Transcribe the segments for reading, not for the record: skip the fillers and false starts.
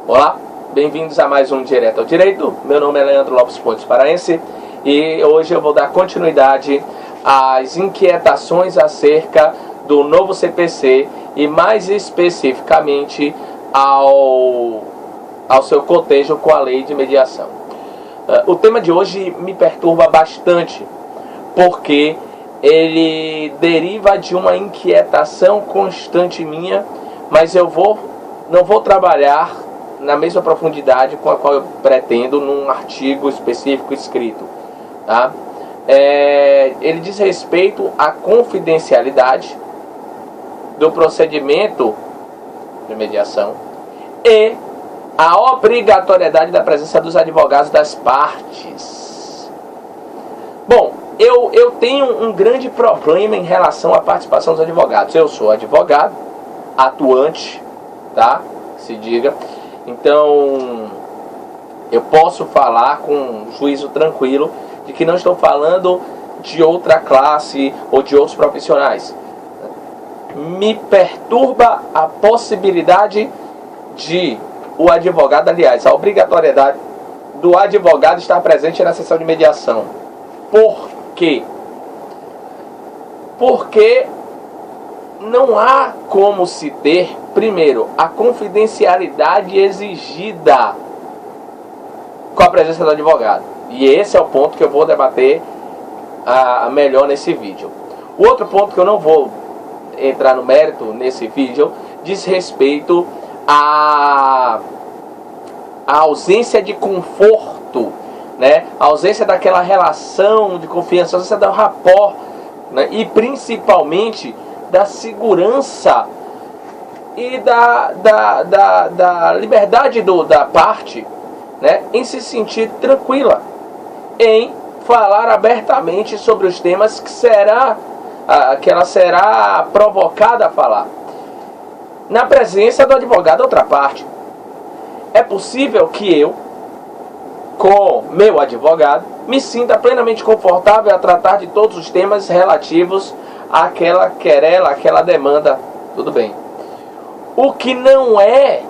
Olá, bem-vindos a mais um Direto ao Direito. Meu nome é Leandro Lopes Pontes Paraense e hoje eu vou dar continuidade às inquietações acerca do novo CPC e mais especificamente ao seu cotejo com a lei de mediação. O tema de hoje me perturba bastante porque ele deriva de uma inquietação constante minha, mas eu não vou trabalhar na mesma profundidade com a qual eu pretendo num artigo específico escrito, tá? Ele diz respeito à confidencialidade do procedimento de mediação e a obrigatoriedade da presença dos advogados das partes. Bom, eu tenho um grande problema em relação à participação dos advogados. Eu sou advogado, atuante, tá? Se diga. Então, eu posso falar com juízo tranquilo de que não estou falando de outra classe ou de outros profissionais. Me perturba a possibilidade de o advogado, aliás, a obrigatoriedade do advogado estar presente na sessão de mediação. Por quê? Porque não há como se ter, primeiro, a confidencialidade exigida com a presença do advogado. E esse é o ponto que eu vou debater melhor nesse vídeo. O outro ponto que eu não vou entrar no mérito nesse vídeo diz respeito à ausência de conforto, né? A ausência daquela relação de confiança, a ausência do rapport, né? E principalmente da segurança e da liberdade da parte, né, em se sentir tranquila, em falar abertamente sobre os temas que ela será provocada a falar, na presença do advogado da outra parte. É possível que eu, com meu advogado, me sinta plenamente confortável a tratar de todos os temas relativos àquela querela, àquela demanda, tudo bem. O que não é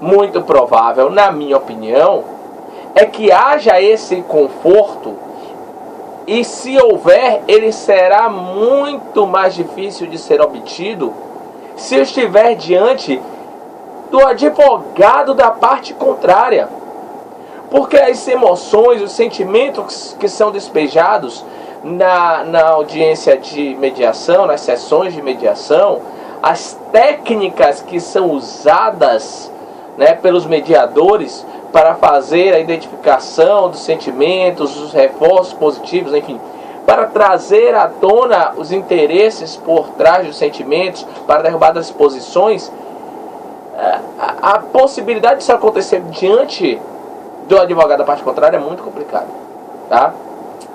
muito provável, na minha opinião, é que haja esse conforto, e se houver, ele será muito mais difícil de ser obtido se eu estiver diante do advogado da parte contrária. Porque as emoções, os sentimentos que são despejados na audiência de mediação, nas sessões de mediação, as técnicas que são usadas, né, pelos mediadores para fazer a identificação dos sentimentos, os reforços positivos, enfim, para trazer à tona os interesses por trás dos sentimentos, para derrubar das posições, a possibilidade disso acontecer diante do advogado da parte contrária é muito complicado, tá?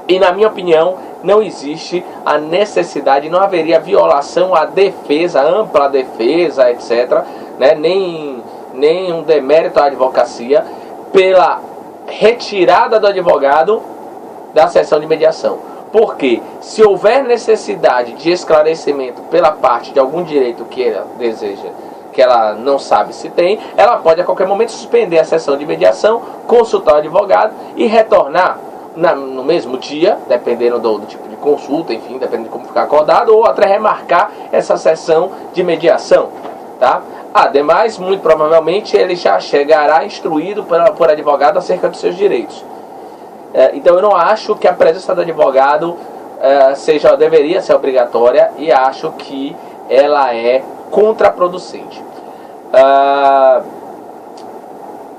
E na minha opinião, não existe a necessidade, não haveria violação à defesa, ampla defesa, etc., né? Nem um demérito à advocacia pela retirada do advogado da sessão de mediação. Porque se houver necessidade de esclarecimento pela parte de algum direito que ela deseja, que ela não sabe se tem, ela pode a qualquer momento suspender a sessão de mediação, consultar o advogado e retornar no mesmo dia, dependendo do tipo de consulta, enfim, dependendo de como ficar acordado, ou até remarcar essa sessão de mediação, tá? Ademais, muito provavelmente ele já chegará instruído por advogado acerca dos seus direitos. Então eu não acho que a presença do advogado deveria ser obrigatória, e acho que ela é contraproducente.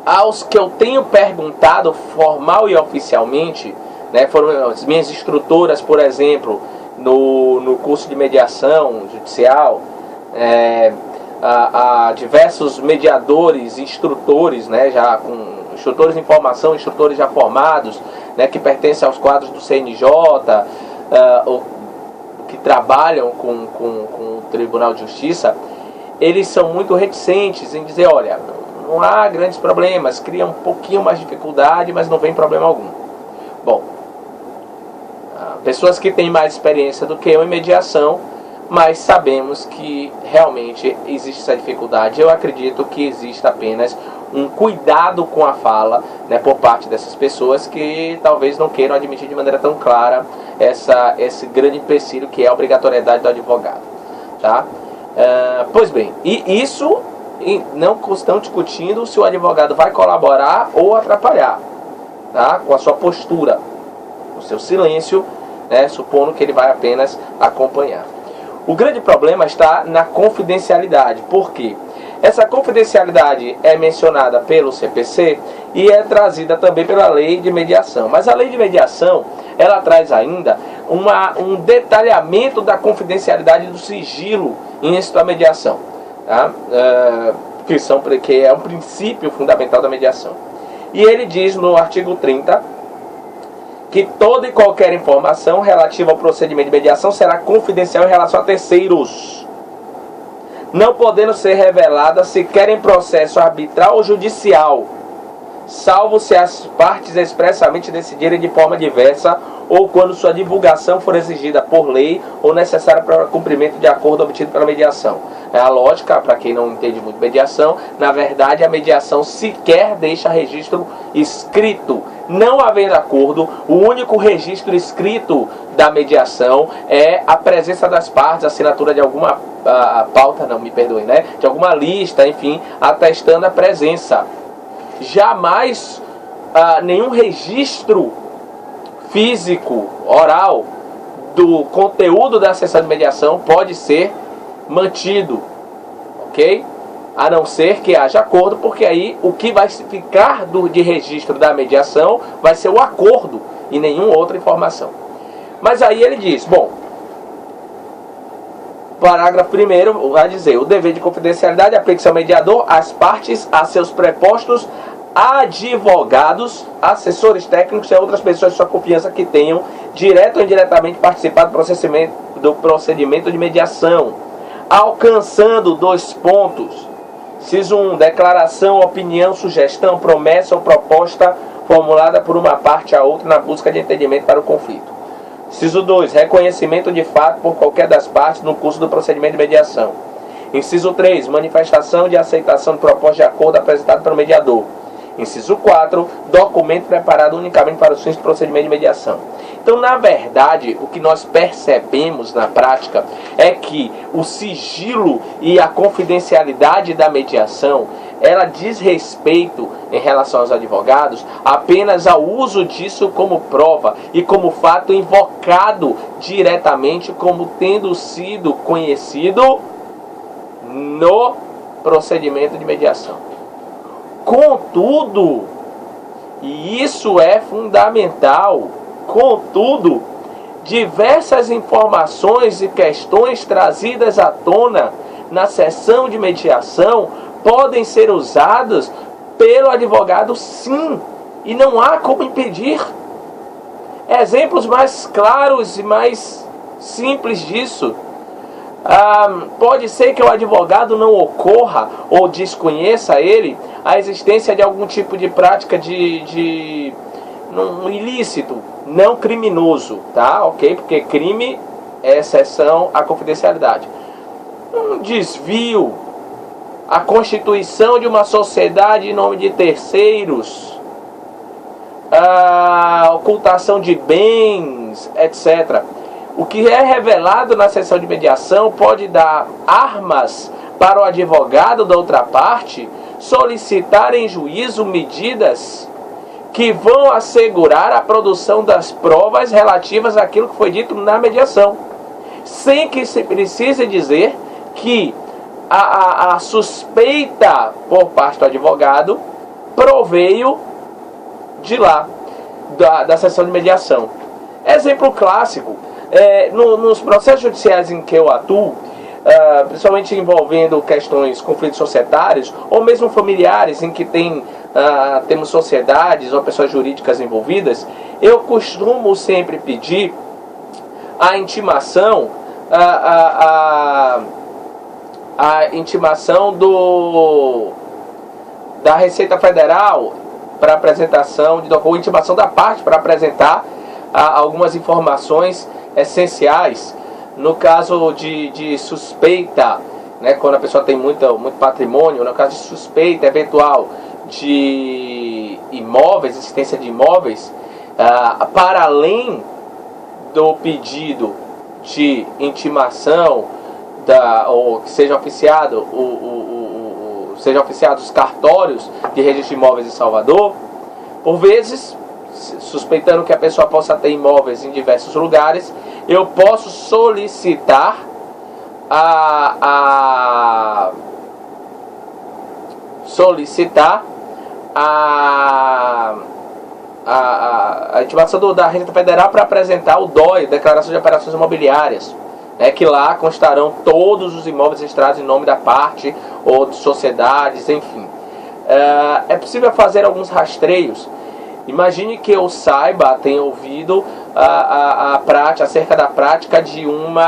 Aos que eu tenho perguntado formal e oficialmente, né, foram as minhas instrutoras, por exemplo, no curso de mediação judicial, a diversos mediadores, instrutores, né, já com instrutores em formação, instrutores já formados, né, que pertencem aos quadros do CNJ, que trabalham com o Tribunal de Justiça. Eles são muito reticentes em dizer, olha, não há grandes problemas, cria um pouquinho mais de dificuldade, mas não vem problema algum. Bom, pessoas que têm mais experiência do que eu em mediação mas sabemos que realmente existe essa dificuldade. Eu acredito que existe apenas um cuidado com a fala, né, por parte dessas pessoas que talvez não queiram admitir de maneira tão clara esse grande empecilho que é a obrigatoriedade do advogado. Tá? Pois bem, e isso não estão discutindo se o advogado vai colaborar ou atrapalhar, tá? Com a sua postura, o seu silêncio, né, supondo que ele vai apenas acompanhar. O grande problema está na confidencialidade. Por quê? Essa confidencialidade é mencionada pelo CPC e é trazida também pela lei de mediação. Mas a lei de mediação, ela traz ainda um detalhamento da confidencialidade do sigilo em êxito da mediação, tá? Que é um princípio fundamental da mediação. E ele diz no artigo 30 que toda e qualquer informação relativa ao procedimento de mediação será confidencial em relação a terceiros, não podendo ser revelada sequer em processo arbitral ou judicial, salvo se as partes expressamente decidirem de forma diversa ou quando sua divulgação for exigida por lei ou necessária para o cumprimento de acordo obtido pela mediação. É a lógica, para quem não entende muito mediação, na verdade a mediação sequer deixa registro escrito. Não havendo acordo, o único registro escrito da mediação é a presença das partes, a assinatura de alguma de alguma lista, enfim, atestando a presença. Jamais nenhum registro físico, oral, do conteúdo da sessão de mediação pode ser mantido, ok? A não ser que haja acordo, porque aí o que vai ficar de registro da mediação vai ser o acordo e nenhuma outra informação. Mas aí ele diz, bom, parágrafo 1º vai dizer: o dever de confidencialidade aplica-se ao mediador, às partes, a seus prepostos advogados, assessores técnicos e outras pessoas de sua confiança que tenham, direto ou indiretamente, participado do procedimento de mediação, alcançando 2 pontos. Inciso 1, declaração, opinião, sugestão, promessa ou proposta formulada por uma parte a outra na busca de entendimento para o conflito. Inciso 2, reconhecimento de fato por qualquer das partes no curso do procedimento de mediação. Inciso 3, manifestação de aceitação de proposta de acordo apresentado pelo mediador. Inciso 4, documento preparado unicamente para os fins do procedimento de mediação. Então, na verdade, o que nós percebemos na prática é que o sigilo e a confidencialidade da mediação, ela diz respeito, em relação aos advogados, apenas ao uso disso como prova e como fato invocado diretamente como tendo sido conhecido no procedimento de mediação. Contudo, e isso é fundamental, contudo, diversas informações e questões trazidas à tona na sessão de mediação podem ser usadas pelo advogado, sim, e não há como impedir. Exemplos mais claros e mais simples disso. Pode ser que o advogado não ocorra ou desconheça ele a existência de algum tipo de prática de ilícito, não criminoso, tá? Ok? Porque crime é exceção à confidencialidade. Um desvio, a constituição de uma sociedade em nome de terceiros, a ocultação de bens, etc. O que é revelado na sessão de mediação pode dar armas para o advogado da outra parte solicitar em juízo medidas que vão assegurar a produção das provas relativas àquilo que foi dito na mediação, sem que se precise dizer que a suspeita por parte do advogado proveio de lá, da sessão de mediação. Exemplo clássico, nos processos judiciais em que eu atuo, principalmente envolvendo questões, conflitos societários, ou mesmo familiares em que temos sociedades ou pessoas jurídicas envolvidas, eu costumo sempre pedir a intimação, a intimação da Receita Federal para apresentação, ou intimação da parte para apresentar algumas informações essenciais no caso de suspeita, né, quando a pessoa tem muito patrimônio, no caso de suspeita eventual de imóveis, existência de imóveis, para além do pedido de intimação, ou que seja oficiado, sejam oficiados os cartórios de registro de imóveis em Salvador, por vezes, suspeitando que a pessoa possa ter imóveis em diversos lugares, eu posso solicitar a intimação da Receita Federal para apresentar o DOI, Declaração de Operações Imobiliárias, que lá constarão todos os imóveis registrados em nome da parte ou de sociedades, enfim. É possível fazer alguns rastreios. Imagine que eu saiba, tenha ouvido acerca da prática de um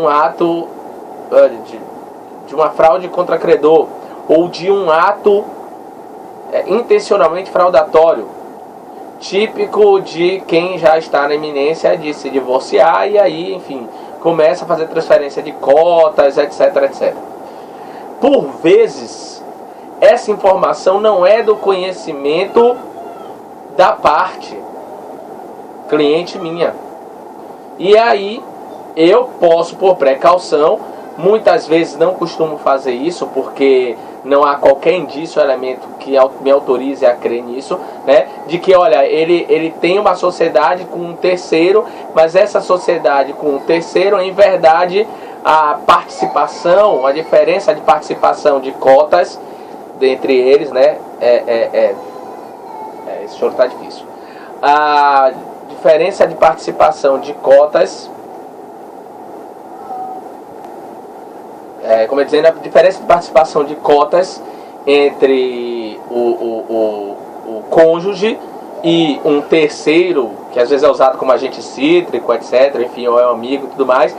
ato de uma fraude contra credor, ou de um ato intencionalmente fraudatório, típico de quem já está na iminência de se divorciar e aí, enfim, começa a fazer transferência de cotas, etc, etc. Por vezes, essa informação não é do conhecimento da parte cliente minha. E aí, eu posso, por precaução, muitas vezes não costumo fazer isso, porque não há qualquer indício ou elemento que me autorize a crer nisso, né? De que, olha, ele tem uma sociedade com um terceiro, mas essa sociedade com um terceiro, em verdade, a participação, a diferença de participação de cotas dentre eles, né? Esse choro está difícil. A diferença de participação de cotas, como eu dizendo, a diferença de participação de cotas entre o cônjuge e um terceiro, que às vezes é usado como agente cítrico, etc., enfim, ou é um amigo e tudo mais,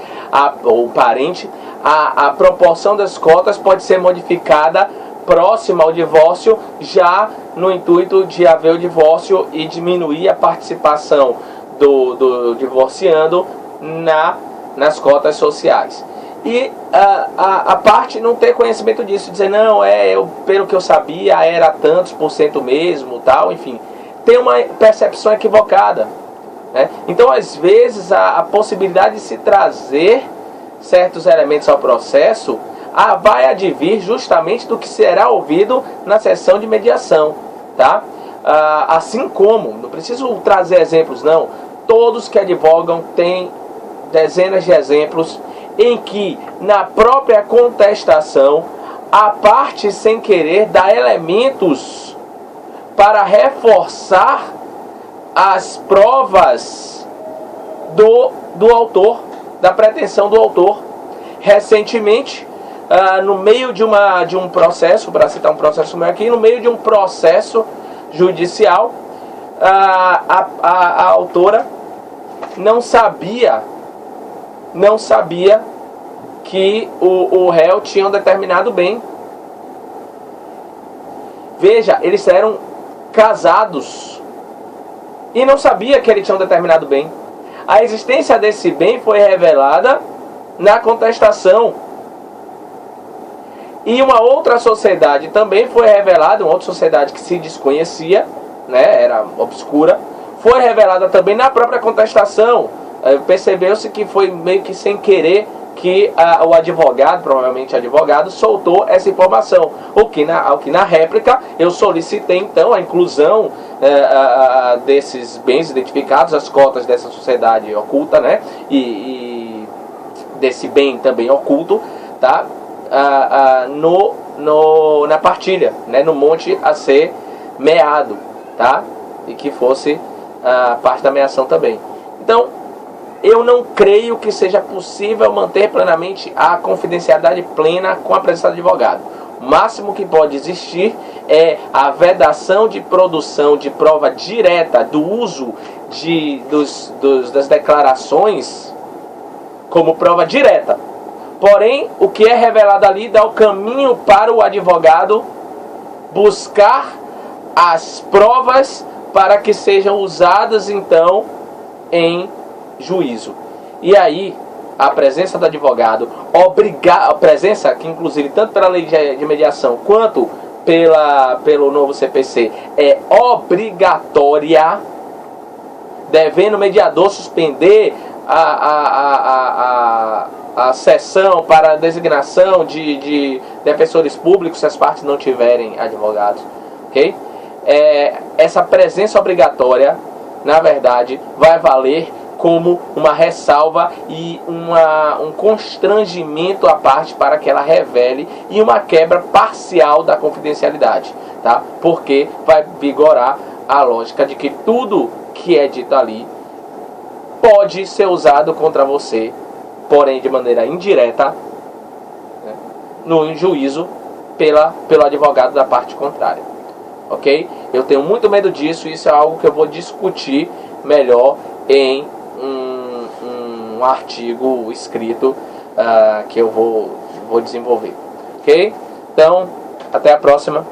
ou um parente, a proporção das cotas pode ser modificada próxima ao divórcio, já no intuito de haver o divórcio e diminuir a participação do divorciando nas cotas sociais. E a parte não ter conhecimento disso, dizer, não, pelo que eu sabia, era tantos % mesmo, tal, enfim, tem uma percepção equivocada, né? Então, às vezes, a possibilidade de se trazer certos elementos ao processo vai advir justamente do que será ouvido na sessão de mediação, tá? Assim como, não preciso trazer exemplos, não, todos que advogam têm dezenas de exemplos em que, na própria contestação, a parte, sem querer, dá elementos para reforçar as provas do autor, da pretensão do autor. Recentemente, no meio de um processo, para citar um processo meu aqui, no meio de um processo judicial, a autora não sabia que o réu tinha um determinado bem. Veja, eles eram casados e não sabia que ele tinha um determinado bem. A existência desse bem foi revelada na contestação. E uma outra sociedade também foi revelada, uma outra sociedade que se desconhecia, né, era obscura, foi revelada também na própria contestação. Percebeu-se que foi meio que sem querer que o advogado, provavelmente advogado, soltou essa informação. O que na réplica eu solicitei então a inclusão desses bens identificados, as cotas dessa sociedade oculta, né? E desse bem também oculto, tá? Na partilha, né? No monte a ser meado, tá? E que fosse parte da meação também. Então, eu não creio que seja possível manter plenamente a confidencialidade plena com a presença do advogado. O máximo que pode existir é a vedação de produção de prova direta do uso das declarações como prova direta. Porém, o que é revelado ali dá o caminho para o advogado buscar as provas para que sejam usadas então em juízo. E aí, a presença do advogado, a presença que inclusive tanto pela lei de mediação quanto pelo novo CPC é obrigatória, devendo o mediador suspender a sessão para designação de defensores públicos se as partes não tiverem advogados, ok? Essa presença obrigatória, na verdade, vai valer como uma ressalva e um constrangimento à parte para que ela revele e uma quebra parcial da confidencialidade, tá? Porque vai vigorar a lógica de que tudo que é dito ali pode ser usado contra você, porém de maneira indireta, né, no juízo pelo advogado da parte contrária, ok? Eu tenho muito medo disso, e isso é algo que eu vou discutir melhor em um artigo escrito que eu vou desenvolver, ok? Então, até a próxima.